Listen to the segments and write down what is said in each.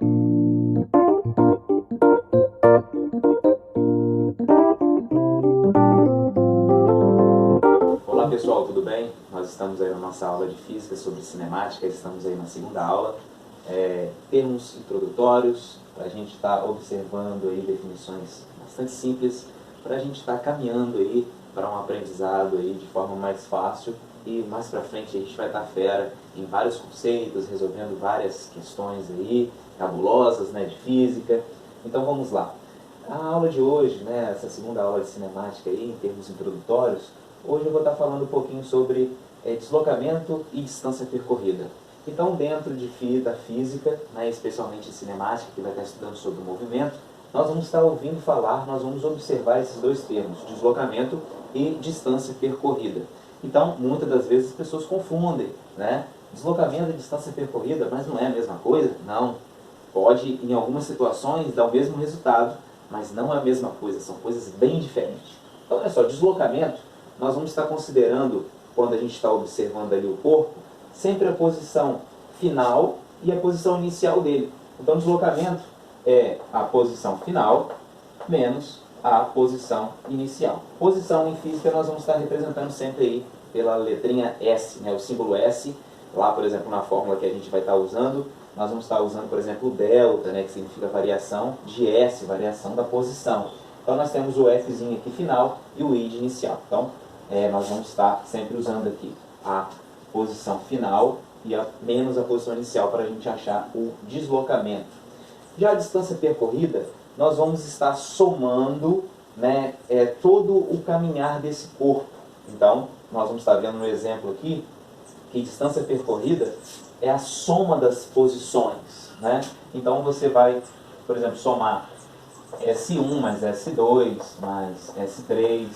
Olá pessoal, tudo bem? Nós estamos aí na nossa aula de Física sobre Cinemática, estamos aí na segunda aula. Termos introdutórios, para a gente estar observando aí definições bastante simples, para a gente estar caminhando aí para um aprendizado aí de forma mais fácil, e mais para frente a gente vai estar fera em vários conceitos, resolvendo várias questões aí cabulosas, né, de física. Então vamos lá. A aula de hoje, né, essa segunda aula de cinemática aí, em termos introdutórios, hoje eu vou estar falando um pouquinho sobre deslocamento e distância percorrida. Então, dentro da física, né, especialmente cinemática, que vai estar estudando sobre o movimento, nós vamos estar ouvindo falar, nós vamos observar esses dois termos, deslocamento e distância percorrida. Então, muitas das vezes as pessoas confundem, né? Deslocamento e distância percorrida, mas não é a mesma coisa? Não. Pode, em algumas situações, dar o mesmo resultado, mas não é a mesma coisa, são coisas bem diferentes. Então, olha só, deslocamento, nós vamos estar considerando, quando a gente está observando ali o corpo, sempre a posição final e a posição inicial dele. Então, deslocamento é a posição final menos a posição inicial. Posição em física nós vamos estar representando sempre aí pela letrinha S, né, o símbolo S. Lá, por exemplo, na fórmula que a gente vai estar usando, nós vamos estar usando, por exemplo, o delta, né, que significa variação de S, variação da posição. Então, nós temos o Fzinho aqui final e o I de inicial. Então, nós vamos estar sempre usando aqui a posição final e menos a posição inicial para a gente achar o deslocamento. Já a distância percorrida, nós vamos estar somando, né, todo o caminhar desse corpo. Então, nós vamos estar vendo no exemplo aqui que distância percorrida é a soma das posições, né? Então, você vai, por exemplo, somar S1 mais S2 mais S3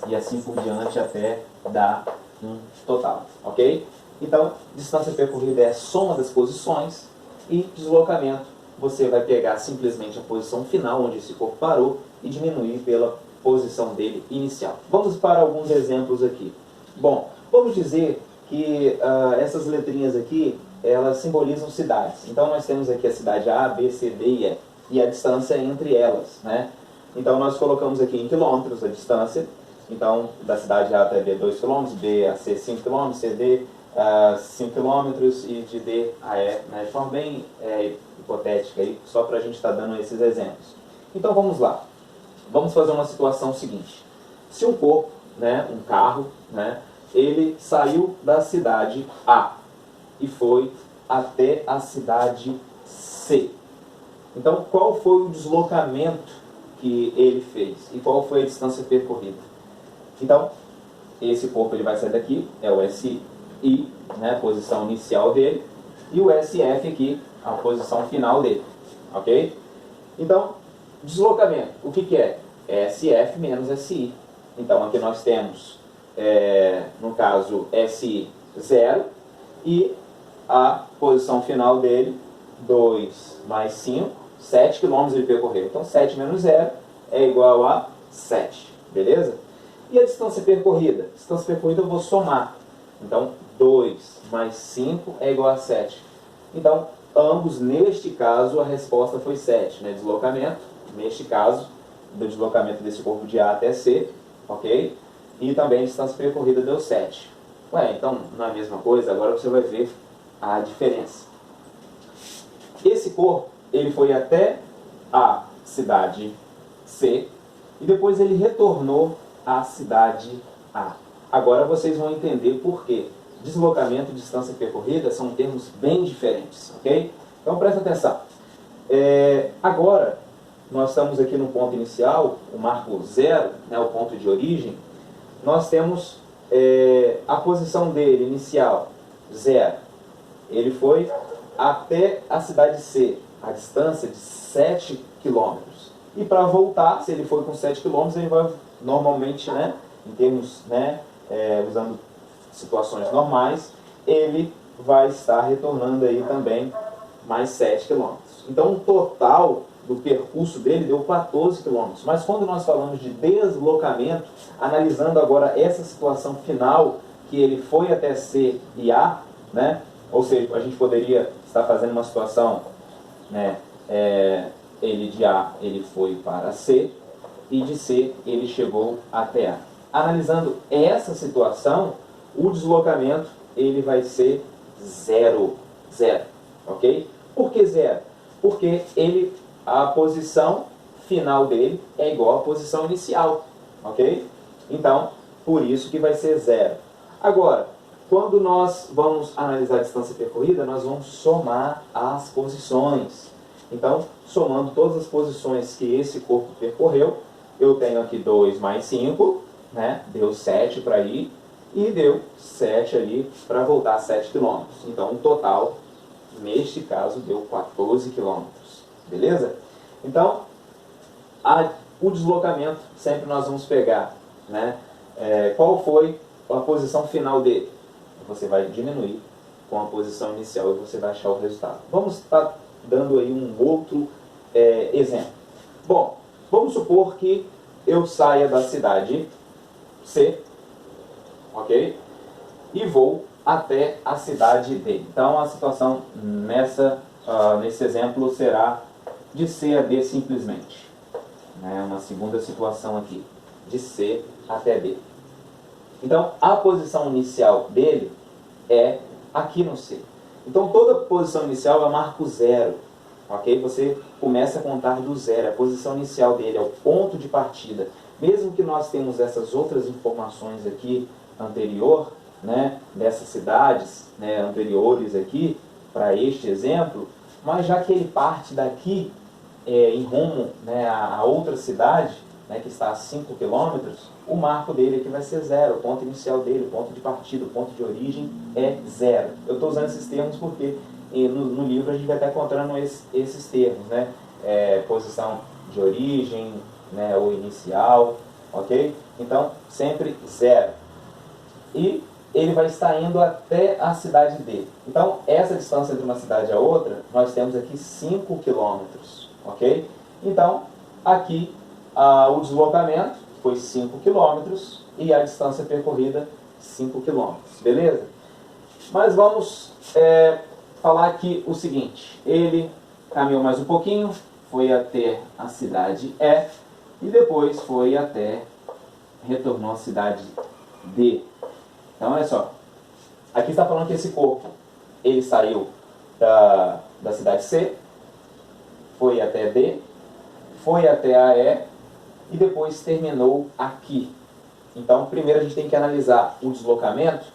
e assim por diante até dar um total, ok? Então, distância percorrida é a soma das posições e deslocamento você vai pegar simplesmente a posição final onde esse corpo parou e diminuir pela posição dele inicial. Vamos para alguns exemplos aqui. Bom, vamos dizer que essas letrinhas aqui, elas simbolizam cidades. Então, nós temos aqui a cidade A, B, C, D e E, e a distância entre elas, né? Então, nós colocamos aqui em quilômetros a distância. Então, da cidade A até B, 2 km, B a C, 5 km, C, D, 5 km e de D a E, né? De forma bem hipotética, aí, só para a gente estar dando esses exemplos. Então, vamos lá. Vamos fazer uma situação seguinte. Se um corpo, né, um carro, né, ele saiu da cidade A e foi até a cidade C. Então, qual foi o deslocamento que ele fez? E qual foi a distância percorrida? Então, esse corpo ele vai sair daqui, é o SI, né, a posição inicial dele, e o SF aqui, a posição final dele. Ok? Então, deslocamento, o que é? SF menos SI. Então, aqui nós temos, no caso, SI 0 e a posição final dele, 2 mais 5, 7 km ele percorreu. Então, 7 menos 0 é igual a 7. Beleza? E a distância percorrida? Distância percorrida eu vou somar. Então, 2 mais 5 é igual a 7. Então, ambos, neste caso, a resposta foi 7. Né? Deslocamento, neste caso, do deslocamento desse corpo de A até C, ok? E também a distância percorrida deu 7. Ué, então não é a mesma coisa? Agora você vai ver a diferença. Esse corpo, ele foi até a cidade C e depois ele retornou à cidade A. Agora vocês vão entender por quê. Deslocamento e distância percorrida são termos bem diferentes, ok? Então presta atenção. Agora, nós estamos aqui no ponto inicial, o marco 0, né, o ponto de origem. Nós temos a posição dele inicial, 0. Ele foi até a cidade C, a distância de 7 km. E para voltar, se ele for com 7 km, ele vai normalmente, né, em termos, né, usando situações normais, ele vai estar retornando aí também mais 7 km. Então, o total do percurso dele deu 14 km. Mas quando nós falamos de deslocamento, analisando agora essa situação final, que ele foi até C e A, né? Ou seja, a gente poderia estar fazendo uma situação né, ele de A ele foi para C, e de C ele chegou até A. Analisando essa situação, o deslocamento ele vai ser zero, ok? Por que zero? Porque a posição final dele é igual à posição inicial, ok? Então, por isso que vai ser zero. Agora, quando nós vamos analisar a distância percorrida, nós vamos somar as posições. Então, somando todas as posições que esse corpo percorreu, eu tenho aqui 2 mais 5, né? Deu 7 para ir, e deu 7 ali para voltar 7 km. Então, o total, neste caso, deu 14 km. Beleza? Então, o deslocamento, sempre nós vamos pegar, né? Qual foi a posição final dele? Você vai diminuir com a posição inicial e você vai achar o resultado. Vamos estar dando aí um outro exemplo. Bom, vamos supor que eu saia da cidade C, ok? E vou até a cidade D. Então a situação nesse exemplo será de C a D simplesmente. Uma segunda situação aqui, de C até D. Então a posição inicial dele é aqui no C. Então toda posição inicial eu marco 0. Ok? Você começa a contar do zero. A posição inicial dele é o ponto de partida. Mesmo que nós temos essas outras informações aqui anterior, né, dessas cidades, né, anteriores aqui para este exemplo, mas já que ele parte daqui em rumo, né, a outra cidade, né, que está a 5 km, o marco dele aqui vai ser 0. O ponto inicial dele, o ponto de partida, o ponto de origem é 0. Eu estou usando esses termos porque no livro a gente vai estar encontrando esses termos, né? Posição de origem, né, ou inicial, ok? Então, sempre 0. E ele vai estar indo até a cidade D. Então, essa distância de uma cidade a outra, nós temos aqui 5 km, ok? Então, aqui o deslocamento foi 5 km e a distância percorrida 5 km, beleza? Mas vamos falar aqui o seguinte: ele caminhou mais um pouquinho, foi até a cidade E e depois retornou à cidade D. Então olha só, aqui está falando que esse corpo ele saiu da cidade C, foi até D, foi até a E e depois terminou aqui. Então primeiro a gente tem que analisar o deslocamento.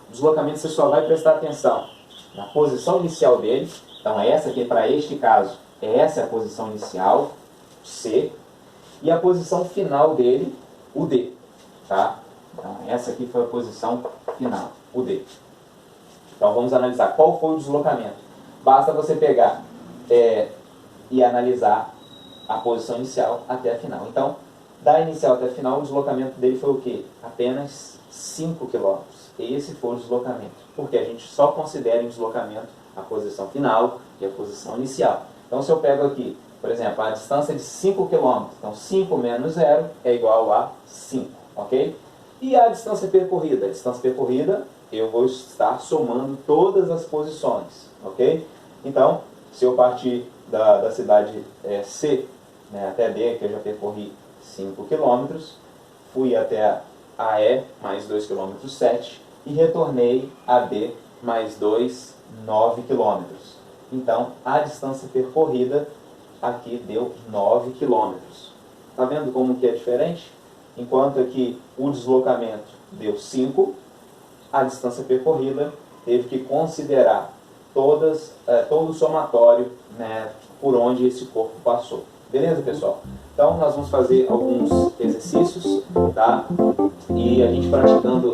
O deslocamento você só vai prestar atenção na posição inicial dele. Então essa aqui, para este caso, essa é a posição inicial, C, e a posição final dele, o D. Tá? Então essa aqui foi a posição final, o D. Então vamos analisar qual foi o deslocamento. Basta você pegar e analisar a posição inicial até a final. Então, da inicial até a final, o deslocamento dele foi o quê? Apenas 5 km. Esse foi o deslocamento, porque a gente só considera em deslocamento a posição final e a posição inicial. Então, se eu pego aqui, por exemplo, a distância de 5 km, então 5 menos 0 é igual a 5, ok? E a distância percorrida? A distância percorrida, eu vou estar somando todas as posições, ok? Então, se eu partir da cidade C, né, até D, que eu já percorri 5 km, fui até a E, mais 2 km, 7, e retornei a D, mais 2, 9 km. Então, a distância percorrida aqui deu 9 km. Está vendo como que é diferente? Enquanto aqui o deslocamento deu 5, a distância percorrida teve que considerar todo o somatório, né, por onde esse corpo passou. Beleza, pessoal? Então, nós vamos fazer alguns exercícios, tá? E a gente praticando